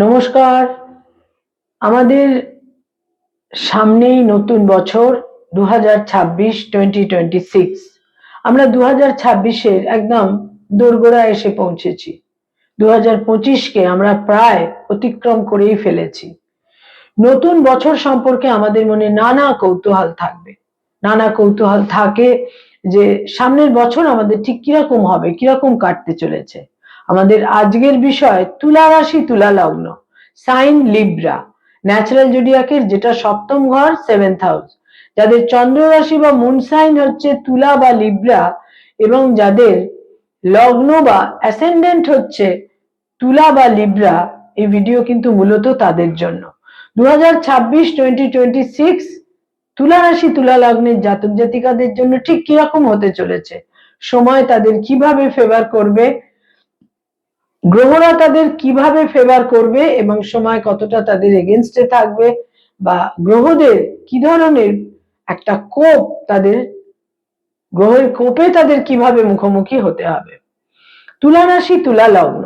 নমস্কার। আমাদের সামনেই নতুন বছর 2026। আমরা 2026-এর একদম দোরগোড়ায় এসে পৌঁছেছি। 2025-কে আমরা প্রায় অতিক্রম করেই ফেলেছি। নতুন বছর সম্পর্কে আমাদের মনে নানা কৌতূহল থাকবে, নানা কৌতূহল থাকে যে সামনের বছর আমাদের ঠিক কিরকম হবে, কিরকম কাটতে চলেছে। আমাদের আজকের বিষয় তুলা রাশি, তুলা লগ্ন, সাইন লিব্রা, ন্যাচারাল জোডিয়াকের যেটা সপ্তম ঘর, 7th হাউস। যাদের চন্দ্র রাশি বা মুন সাইন হচ্ছে তুলা বা লিব্রা এবং যাদের লগ্ন বা অ্যাসেন্ডেন্ট হচ্ছে তুলা বা লিব্রা, এই ভিডিও কিন্তু মূলত তাদের জন্য। 2026 তুলা রাশি তুলা লগ্নের জাতক জাতিকাদের জন্য ঠিক কিরকম হতে চলেছে, সময় তাদের কিভাবে ফেভার করবে, গ্রহরা তাদের কিভাবে ফেভার করবে এবং সময় কতটা তাদের এগেনস্টে থাকবে, বা গ্রহদের কি ধরনের একটা কোপ, তাদের গ্রহের কোপে তাদের কিভাবে মুখোমুখি হতে হবে। তুলা রাশি তুলা লগ্ন,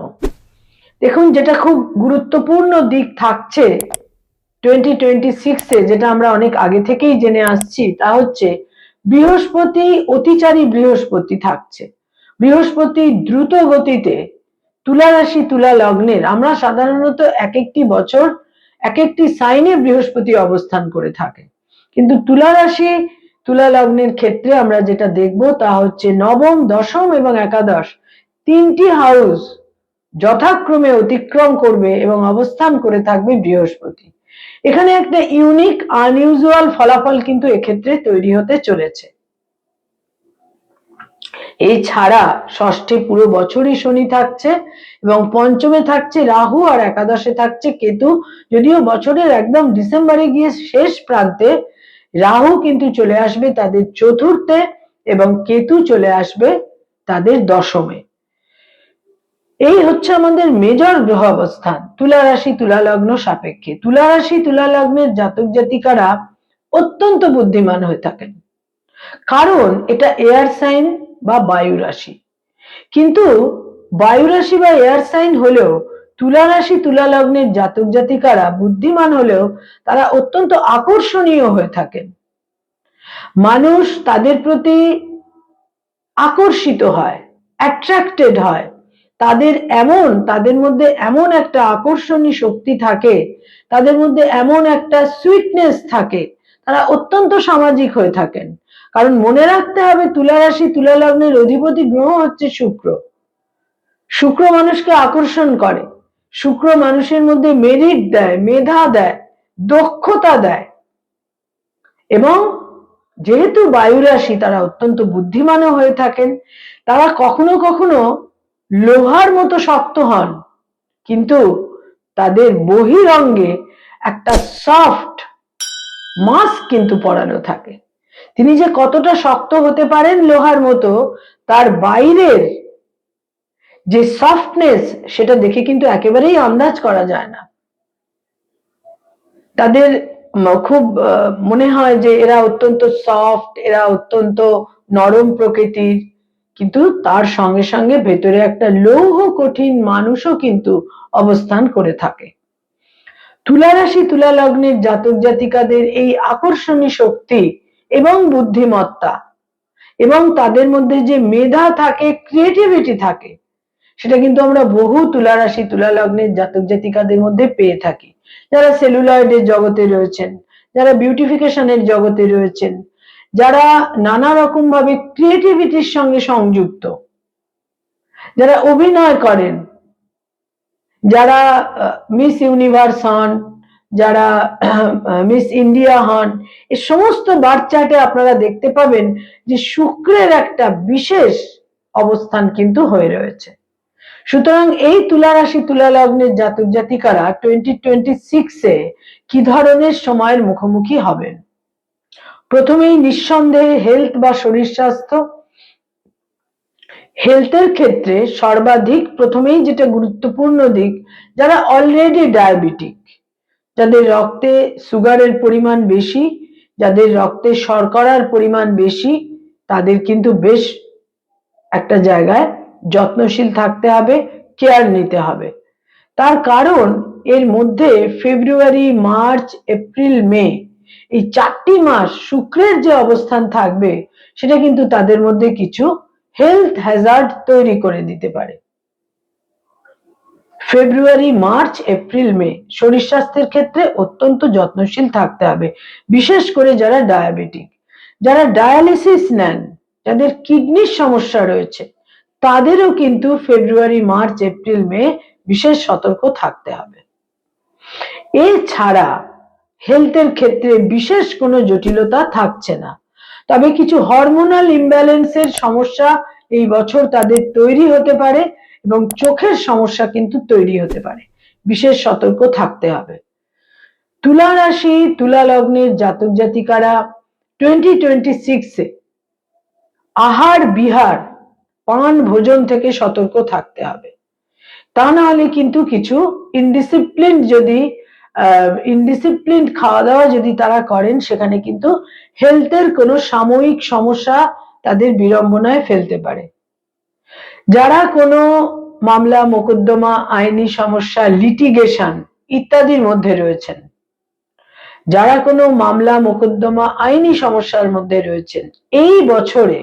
দেখুন যেটা খুব গুরুত্বপূর্ণ দিক থাকছে 2026-এ, যেটা আমরা অনেক আগে থেকেই জেনে আসছি, তা হচ্ছে বৃহস্পতি, অতিচারী বৃহস্পতি থাকছে। বৃহস্পতি দ্রুত গতিতে তুলা রাশি তুলা লগ্নের, আমরা সাধারণত এক একটি বছর এক একটি সাইনে বৃহস্পতি অবস্থান করে থাকে, কিন্তু তুলা রাশি তুলা লগ্নের ক্ষেত্রে আমরা যেটা দেখব তা হচ্ছে নবম, দশম এবং একাদশ তিনটি হাউস যথাক্রমে অতিক্রম করবে এবং অবস্থান করে থাকবে বৃহস্পতি। এখানে একটা ইউনিক আনইউজুয়াল ফলাফল কিন্তু এক্ষেত্রে তৈরি হতে চলেছে। এই ছাড়া ষষ্ঠে পুরো বছরই শনি থাকছে এবং পঞ্চমে থাকছে রাহু আর একাদশে থাকছে কেতু। যদিও বছরের একদম ডিসেম্বরে গিয়ে শেষ প্রান্তে রাহু কিন্তু চলে আসবে তাদের চতুর্থে এবং কেতু চলে আসবে তাদের দশমে। এই হচ্ছে আমাদের মেজর গ্রহ অবস্থান তুলা রাশি তুলা লগ্ন সাপেক্ষে। তুলা রাশি তুলা লগ্নের জাতক জাতিকারা অত্যন্ত বুদ্ধিমান হয়ে থাকেন, কারণ এটা এয়ার সাইন বা বায়ু রাশি। কিন্তু বায়ু রাশি বা এয়ার সাইন হলেও তুলা রাশি তুলা লগ্নের জাতক জাতিকারা বুদ্ধিমান হলেও তারা অত্যন্ত আকর্ষণীয় হয়ে থাকেন। মানুষ তাদের প্রতি আকর্ষিত হয়, অ্যাট্রাক্টেড হয়। তাদের মধ্যে এমন একটা আকর্ষণী শক্তি থাকে, তাদের মধ্যে এমন একটা সুইটনেস থাকে, তারা অত্যন্ত সামাজিক হয়ে থাকেন। কারণ মনে রাখতে হবে তুলা রাশি তুলা লগ্নের অধিপতি গ্রহ হচ্ছে শুক্র। শুক্র মানুষকে আকর্ষণ করে, শুক্র মানুষের মধ্যে মেরিট দেয়, মেধা দেয়, দক্ষতা দেয়। এবং যেহেতু বায়ু রাশি, তারা অত্যন্ত বুদ্ধিমানও হয়ে থাকেন। তারা কখনো কখনো লোহার মতো শক্ত হন, কিন্তু তাদের বহিরঙ্গে একটা সফট মাস্ক কিন্তু পরানো থাকে। তিনি যে কতটা শক্ত হতে পারেন লোহার মতো, তার বাইরের যে সফটনেস, সেটা দেখে কিন্তু একেবারেই আন্দাজ করা যায় না। তাদের খুব মনে হয় যে এরা অত্যন্ত সফট, এরা অত্যন্ত নরম প্রকৃতির, কিন্তু তার সঙ্গে সঙ্গে ভেতরে একটা লৌহ কঠিন মানুষও কিন্তু অবস্থান করে থাকে। তুলা রাশি তুলা লগ্নের জাতক জাতিকাদের এই আকর্ষণী শক্তি এবং বুদ্ধিমত্তা এবং তাদের মধ্যে যে মেধা থাকে, ক্রিয়েটিভিটি থাকে, সেটা কিন্তু আমরা বহু তুলা রাশি তুলা লগ্নের জাতক জাতিকাদের মধ্যে পেয়ে থাকি। যারা সেলুলয়েডের জগতে রয়েছেন, যারা বিউটিফিকেশনের জগতে রয়েছেন, যারা নানা রকম ভাবে ক্রিয়েটিভিটির সঙ্গে সংযুক্ত, যারা অভিনয় করেন, যারা মিস ইউনিভার্স হন, যারা মিস ইন্ডিয়া হন, এই সমস্ত বাচ্চাটে আপনারা দেখতে পাবেন যে শুক্রের একটা বিশেষ অবস্থান কিন্তু হয়ে রয়েছে। সুতরাং এই তুলা রাশি তুলা লগ্নের জাতক জাতিকারা 2026-এ কি ধরনের সময়ের মুখোমুখি হবেন। প্রথমেই নিঃসন্দেহে হেলথ বা শরীর স্বাস্থ্য। হেলথের ক্ষেত্রে সর্বাধিক প্রথমেই যেটা গুরুত্বপূর্ণ দিক, যারা অলরেডি ডায়াবেটিক, যাদের রক্তে সুগারের পরিমাণ বেশি, যাদের রক্তে শর্করার পরিমাণ বেশি, তাদের কিন্তু বেশ একটা জায়গায় যত্নশীল থাকতে হবে, কেয়ার নিতে হবে। তার কারণ এর মধ্যে ফেব্রুয়ারি, মার্চ, এপ্রিল, মে এই 4টি মাস শুক্রের যে অবস্থান থাকবে সেটা কিন্তু তাদের মধ্যে কিছু হেলথ হ্যাজার্ড তৈরি করে দিতে পারে। ফেব্রুয়ারি, মার্চ, এপ্রিল, মে শরীর স্বাস্থ্যের ক্ষেত্রে অত্যন্ত যত্নশীল থাকতে হবে, বিশেষ করে যারা ডায়াবেটিক, যারা ডায়ালিসিস নেন, যাদের কিডনির সমস্যা রয়েছে, তাদেরও কিন্তু ফেব্রুয়ারি, মার্চ, এপ্রিল, মে বিশেষ সতর্ক থাকতে হবে। এছাড়া হেলথের ক্ষেত্রে বিশেষ কোনো জটিলতা থাকছে না, তবে কিছু হরমোনাল ইমব্যালেন্সের সমস্যা এই বছর তাদের তৈরি হতে পারে এবং চোখের সমস্যা কিন্তু তৈরি হতে পারে, বিশেষ সতর্ক থাকতে হবে। তুলা রাশি, তুলা লগ্নের জাতক জাতিকারা 2026-এ আহার বিহার, পান ভোজন থেকে সতর্ক থাকতে হবে। তা না হলে কিন্তু কিছু ইনডিসিপ্লিন খাওয়া দাওয়া যদি তারা করেন, সেখানে কিন্তু হেলথের কোনো সাময়িক সমস্যা তাদের বিড়ম্বনায় ফেলতে পারে। যারা কোনো মামলা মোকদ্দমা, আইনি সমস্যা, লিটিগেশন ইত্যাদির মধ্যে রয়েছেন, যারা কোনো মামলা মোকদ্দমা, আইনি সমস্যার মধ্যে রয়েছেন, এই বছরে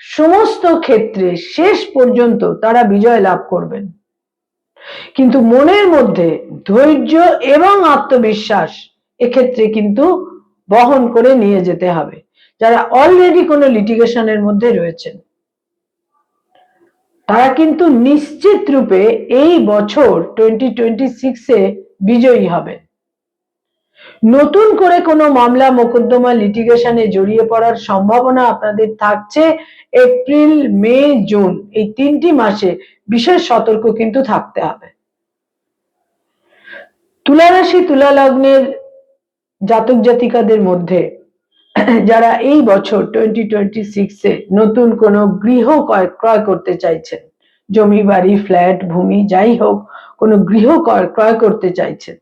সমস্ত ক্ষেত্রে শেষ পর্যন্ত তারা বিজয় লাভ করবেন, কিন্তু মনের মধ্যে ধৈর্য এবং আত্মবিশ্বাস এক্ষেত্রে কিন্তু বহন করে নিয়ে যেতে হবে। যারা অলরেডি কোনো লিটিগেশনের মধ্যে রয়েছেন, তারা কিন্তু নিশ্চিত রূপে এই বছর 2026-এ বিজয়ী হবেন। নতুন করে কোনো মামলা মোকদ্দমা লিটিগেশনে জড়িয়ে পড়ার সম্ভাবনা আপনাদের থাকছে এপ্রিল, মে, জুন এই 3টি মাসে বিশেষ সতর্ক কিন্তু থাকতে হবে। তুলা রাশি, তুলা লগ্নের জাতক জাতিকাদের মধ্যে যারা এই বছর 2026-এ নতুন কোনো গৃহ ক্রয় করতে চাইছেন, জমি, বাড়ি, ফ্ল্যাট, ভূমি যাই হোক, কোনো গৃহ ক্রয় করতে চাইছেন,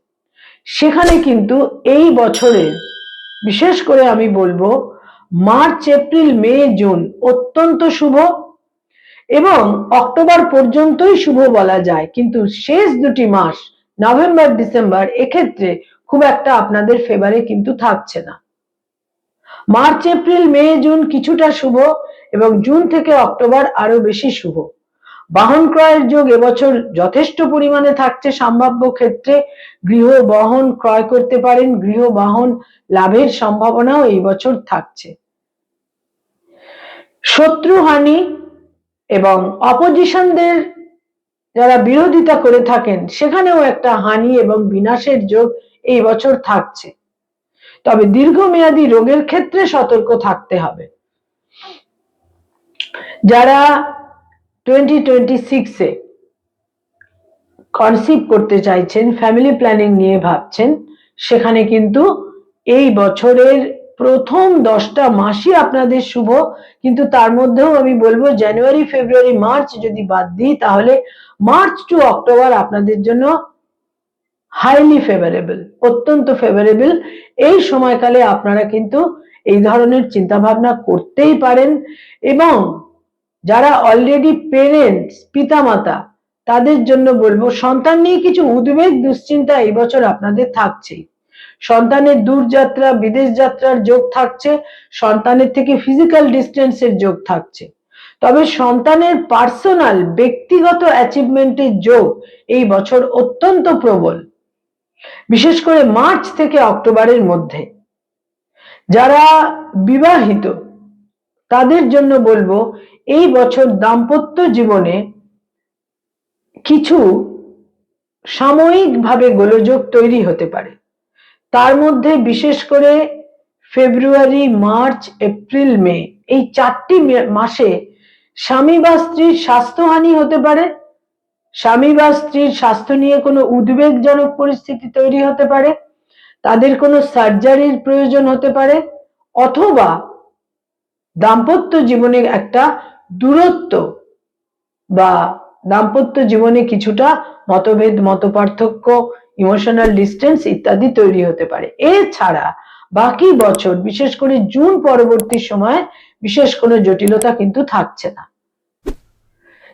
সেখানে কিন্তু এই বছরের বিশেষ করে আমি বলবো মার্চ, এপ্রিল, মে, জুন অত্যন্ত শুভ এবং অক্টোবর পর্যন্তই শুভ বলা যায়, কিন্তু শেষ 2টি মাস নভেম্বর, ডিসেম্বর এক্ষেত্রে খুব একটা আপনাদের ফেভারে কিন্তু থাকছে না। মার্চ, এপ্রিল, মে, জুন কিছুটা শুভ এবং জুন থেকে অক্টোবর আরো বেশি শুভ। বাহন ক্রয়ের যোগ এবছর যথেষ্ট পরিমাণে থাকছে, সম্ভাব্য ক্ষেত্রে গৃহ বাহন ক্রয় করতে পারেন, গৃহ বাহন লাভের সম্ভাবনাও এই বছর থাকছে। শত্রুহানি এবং অপোজিশনদের যারা বিরোধিতা করে থাকেন, সেখানেও একটা হানি এবং বিনাশের যোগ এই বছর থাকছে, তবে দীর্ঘমেয়াদী রোগের ক্ষেত্রে সতর্ক থাকতে হবে। যারা 2026-এ কনসিভ করতে চাইছেন, ফ্যামিলি প্ল্যানিং নিয়ে ভাবছেন, সেখানে কিন্তু এই বছরের প্রথম 10টা মাসই আপনাদের শুভ, কিন্তু তার মধ্যেও আমি বলবো জানুয়ারি, ফেব্রুয়ারি, মার্চ যদি বাদ দিই, তাহলে মার্চ টু অক্টোবর আপনাদের জন্য হাইলি ফেভারেবল, অত্যন্ত ফেভারেবল। এই সময়কালে আপনারা কিন্তু এই ধরনের চিন্তা ভাবনা করতেই পারেন এবং যারা অলরেডি পেরেন্টস, পিতামাতা, তাদের জন্য বলবো সন্তান নিয়ে কিছু উদ্বেগ, দুশ্চিন্তা এই বছর আপনাদের থাকছেই। সন্তানের দূরযাত্রা, বিদেশ যাত্রার যোগ থাকছে, সন্তানের থেকে ফিজিক্যাল ডিস্টেন্সের যোগ থাকছে, তবে সন্তানের পার্সোনাল, ব্যক্তিগত অ্যাচিভমেন্টের যোগ এই বছর অত্যন্ত প্রবল, বিশেষ করে মার্চ থেকে অক্টোবরের মধ্যে। যারা বিবাহিত, তাদের জন্য বলবো এই বছর দাম্পত্য জীবনে কিছু সাময়িকভাবে গোলযোগ তৈরি হতে পারে, তার মধ্যে বিশেষ করে ফেব্রুয়ারি, মার্চ, এপ্রিল, মে এই 4টি মাসে স্বামী বা স্ত্রীর স্বাস্থ্যহানি হতে পারে, স্বামী বা স্ত্রীর স্বাস্থ্য নিয়ে কোনো উদ্বেগজনক পরিস্থিতি তৈরি হতে পারে, তাদের কোনো সার্জারির প্রয়োজন হতে পারে, অথবা দাম্পত্য জীবনে একটা দূরত্ব বা দাম্পত্য জীবনে কিছুটা মতভেদ, মতপার্থক্য, ইমোশনাল ডিস্টেন্স ইত্যাদি তৈরি হতে পারে। এছাড়া বাকি বছর বিশেষ করে জুন পরবর্তী সময়ে বিশেষ কোনো জটিলতা কিন্তু থাকছে না।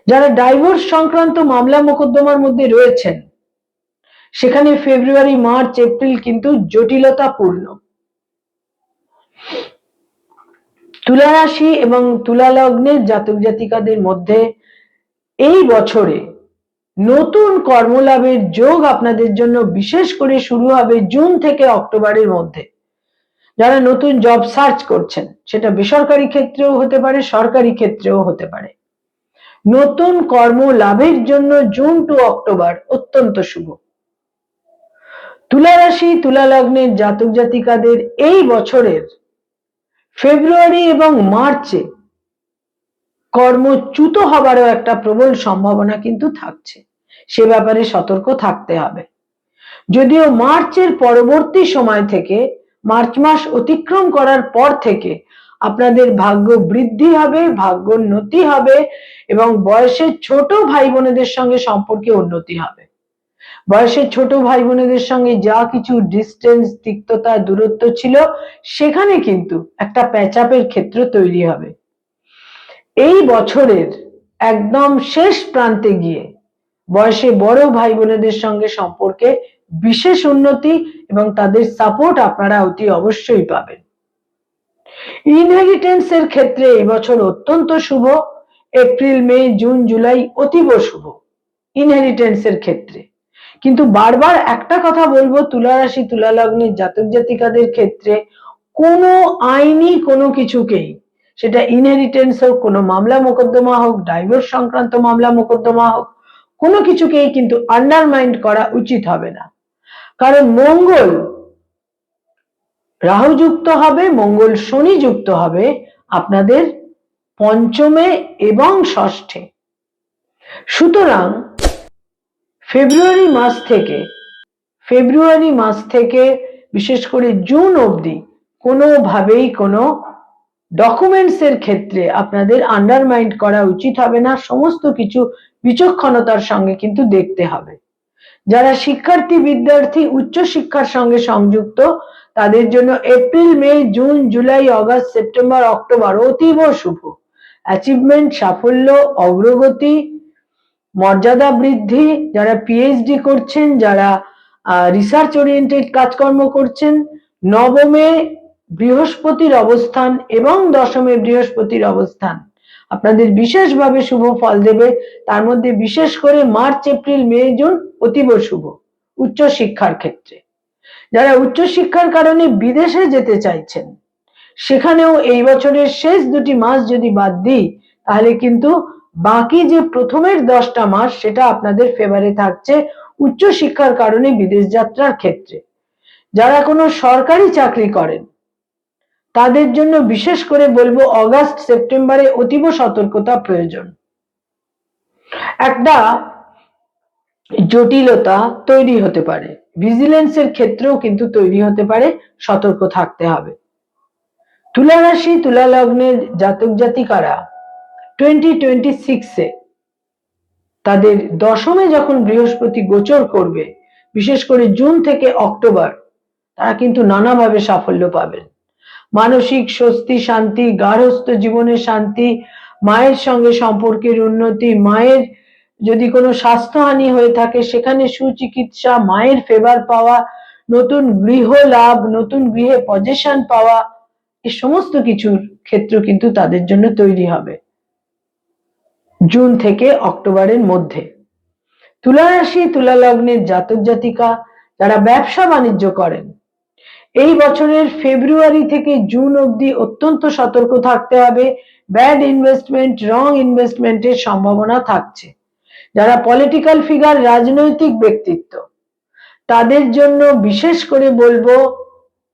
যারা ডাইভোর্স সংক্রান্ত মামলা মোকদ্দমার মধ্যে রয়েছেন, সেখানে ফেব্রুয়ারি, মার্চ, এপ্রিল কিন্তু জটিলতাপূর্ণ। তুলা রাশি এবং তুলা লগ্নের জাতক জাতিকাদের মধ্যে এই বছরে নতুন কর্মলাভের যোগ আপনাদের জন্য বিশেষ করে শুরু হবে জুন থেকে অক্টোবরের মধ্যে। যারা নতুন জব সার্চ করছেন, সেটা বেসরকারি ক্ষেত্রেও হতে পারে, সরকারি ক্ষেত্রেও হতে পারে, নতুন কর্ম লাভের জন্য জুন টু অক্টোবর অত্যন্ত শুভ। তুলা রাশি তুলা লগ্নের জাতক জাতিকাদের এই বছরের ফেব্রুয়ারি এবং মার্চে কর্মচ্যুত হবারও একটা প্রবল সম্ভাবনা কিন্তু থাকছে, সে ব্যাপারে সতর্ক থাকতে হবে। যদিও মার্চের পরবর্তী সময় থেকে, মার্চ মাস অতিক্রম করার পর থেকে আপনাদের ভাগ্য বৃদ্ধি হবে, ভাগ্যোন্নতি হবে এবং বয়সের ছোট ভাই বোনেদের সঙ্গে সম্পর্কে উন্নতি হবে। বয়সের ছোট ভাই বোনেদের সঙ্গে যা কিছু ডিস্টেন্স, তিক্ততা, দূরত্ব ছিল, সেখানে কিন্তু একটা প্যাচআপের ক্ষেত্র তৈরি হবে। এই বছরের একদম শেষ প্রান্তে গিয়ে বয়সে বড় ভাই বোনেদের সঙ্গে সম্পর্কে বিশেষ উন্নতি এবং তাদের সাপোর্ট আপনারা অতি অবশ্যই পাবেন। ইনহেরিটেন্সের ক্ষেত্রে এবছর অত্যন্ত শুভ। এপ্রিল, মে, জুন, জুলাই অতীব শুভ ইনহেরিটেন্সের ক্ষেত্রে। কিন্তু বারবার একটা কথা বলবো তুলা রাশি তুলা লগ্নের জাতক জাতিকাদের ক্ষেত্রে, কোনো আইনি কোনো কিছুকেই, সেটা ইনহেরিটেন্স হোক, কোনো মামলা মোকদ্দমা হোক, ডাইভোর্স সংক্রান্ত মামলা মোকদ্দমা হোক, কোনো কিছুকেই কিন্তু আন্ডারমাইন্ড করা উচিত হবে না। কারণ মঙ্গল রাহু যুক্ত হবে, মঙ্গল শনি যুক্ত হবে আপনাদের পঞ্চমে এবং ষষ্ঠে। সুতরাং ফেব্রুয়ারি মাস থেকে বিশেষ করে জুন অবধি কোনোভাবেই কোনো ডকুমেন্টস এর ক্ষেত্রে আপনাদের আন্ডারমাইন্ড করা উচিত হবে না। সমস্ত কিছু বিচক্ষণতার সঙ্গে কিন্তু দেখতে হবে। যারা শিক্ষার্থী, বিদ্যার্থী, উচ্চশিক্ষার সঙ্গে সংযুক্ত, তাদের জন্য April, May, June, July, August, September, October অতীব শুভ। অ্যাচিভমেন্ট, সাফল্য, অগ্রগতি, মর্যাদা বৃদ্ধি, যারা পিএইচডি করছেন, যারা রিসার্চ ওরিয়েন্টেড কাজকর্ম করছেন, নবমে বৃহস্পতির অবস্থান এবং দশমে বৃহস্পতির অবস্থান আপনাদের বিশেষভাবে শুভ ফল দেবে। তার মধ্যে বিশেষ করে মার্চ, এপ্রিল, মে, জুন অতীব শুভ উচ্চশিক্ষার ক্ষেত্রে। যারা উচ্চশিক্ষার কারণে বিদেশে যেতে চাইছেন, সেখানেও এই বছরের শেষ দুটি মাস যদি বাদ দিই, তাহলে কিন্তু বাকি যে প্রথমের 10টা মাস সেটা আপনাদের ফেভারে থাকছে উচ্চশিক্ষার কারণে বিদেশ যাত্রার ক্ষেত্রে। যারা কোনো সরকারি চাকরি করেন, তাদের জন্য বিশেষ করে বলবো অগাস্ট, সেপ্টেম্বরে অতীব সতর্কতা প্রয়োজন। একটা জটিলতা তৈরি হতে পারে, ভিজিলেন্সের ক্ষেত্রেও কিন্তু তৈরি হতে পারে, সতর্ক থাকতে হবে। তুলা রাশি তুলা লগ্নের জাতক জাতিকারা 2026-এ তাদের দশমে যখন বৃহস্পতি গোচর করবে, বিশেষ করে জুন থেকে অক্টোবর, তারা কিন্তু নানাভাবে সাফল্য পাবেন। মানসিক স্বস্তি, শান্তি, গার্হস্থ্য জীবনের শান্তি, মায়ের সঙ্গে সম্পর্কের উন্নতি, মায়ের যদি কোনো স্বাস্থ্যহানি হয়ে থাকে সেখানে সুচিকিৎসা, মায়ের ফেভার পাওয়া, নতুন গৃহ লাভ, নতুন গৃহে পজেশন পাওয়া, এই সমস্ত কিছুর ক্ষেত্র কিন্তু তাদের জন্য তৈরি হবে জুন থেকে অক্টোবরের মধ্যে। তুলা রাশি তুলা লগ্নের জাতক জাতিকা যারা ব্যবসা বাণিজ্য করেন, এই বছরের ফেব্রুয়ারি থেকে জুন অবধি অত্যন্ত সতর্ক থাকতে হবে। ব্যাড ইনভেস্টমেন্ট, রং ইনভেস্টমেন্টের সম্ভাবনা থাকছে। যারা পলিটিক্যাল ফিগার, রাজনৈতিক ব্যক্তিত্ব, তাদের জন্য বিশেষ করে বলবো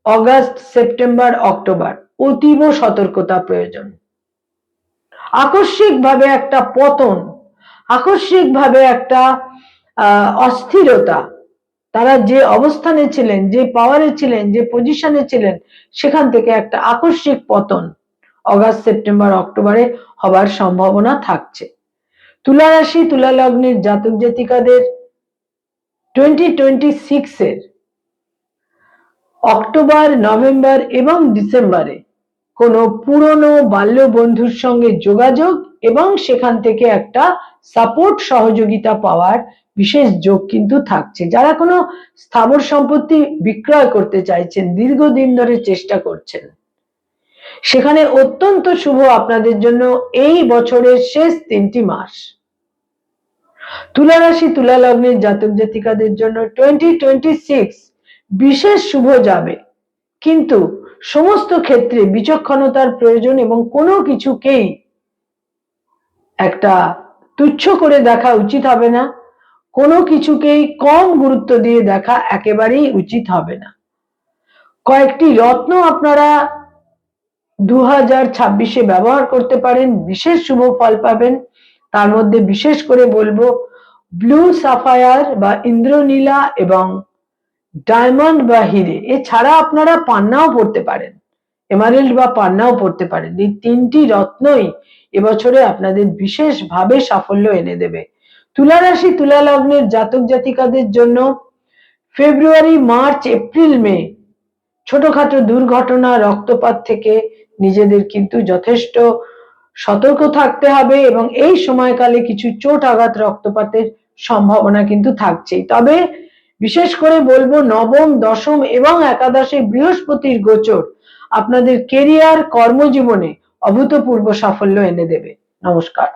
অগাস্ট, সেপ্টেম্বর, অক্টোবর অতীব সতর্কতা প্রয়োজন। আকস্মিকভাবে একটা পতন, আকস্মিকভাবে একটা অস্থিরতা, তারা যে অবস্থানে ছিলেন, যে পাওয়ারে ছিলেন, যে পজিশনে ছিলেন, সেখান থেকে একটা আকস্মিক পতন অগাস্ট, সেপ্টেম্বর, অক্টোবরে হবার সম্ভাবনা থাকছে। তুলা রাশি তুলা লগ্নের জাতক জাতিকাদের 2026-এর অক্টোবর, নভেম্বর এবং ডিসেম্বরে কোনো পুরনো বাল্য বন্ধুর সঙ্গে যোগাযোগ এবং সেখান থেকে একটা সাপোর্ট, সহযোগিতা পাওয়ার বিশেষ যোগ কিন্তু থাকছে। যারা কোনো স্থাবর সম্পত্তি বিক্রয় করতে চাইছেন, দীর্ঘদিন ধরে চেষ্টা করছেন, সেখানে অত্যন্ত শুভ আপনাদের জন্য এই বছরের শেষ 3টি মাস। তুলা রাশি তুলা লগ্নের জাতক জাতিকাদের জন্য 2026 বিশেষ শুভ যাবে, কিন্তু সমস্ত ক্ষেত্রে বিচক্ষণতার প্রয়োজন এবং কোনো কিছুকেই একটা তুচ্ছ করে দেখা উচিত হবে না, কোনো কিছুকেই কম গুরুত্ব দিয়ে দেখা একেবারেই উচিত হবে না। কয়েকটি রত্ন আপনারা 2026-এ ব্যবহার করতে পারেন, বিশেষ শুভ ফল পাবেন। তার মধ্যে বিশেষ করে বলবো ব্লু সাফায়ার বা ইন্দ্রনীলা এবং ডায়মন্ড বা হিরে। এছাড়া আপনারা পান্নাও পড়তে পারেন, এমারেল্ড বা পান্নাও পড়তে পারেন। এই 3টি রত্নই এবছরে আপনাদের বিশেষভাবে সাফল্য এনে দেবে। তুলা রাশি তুলা লগ্নের জাতক জাতিকাদের জন্য ফেব্রুয়ারি, মার্চ, এপ্রিল, মে ছোটখাটো দুর্ঘটনা, রক্তপাত থেকে নিজেদের কিন্তু যথেষ্ট সতর্ক থাকতে হবে এবং এই সময়কালে কিছু চোট আঘাত, রক্তপাতের সম্ভাবনা কিন্তু থাকছেই। তবে বিশেষ করে বলবো নবম, দশম এবং একাদশে বৃহস্পতির গোচর আপনাদের কেরিয়ার, কর্মজীবনে অভূতপূর্ব সাফল্য এনে দেবে। নমস্কার।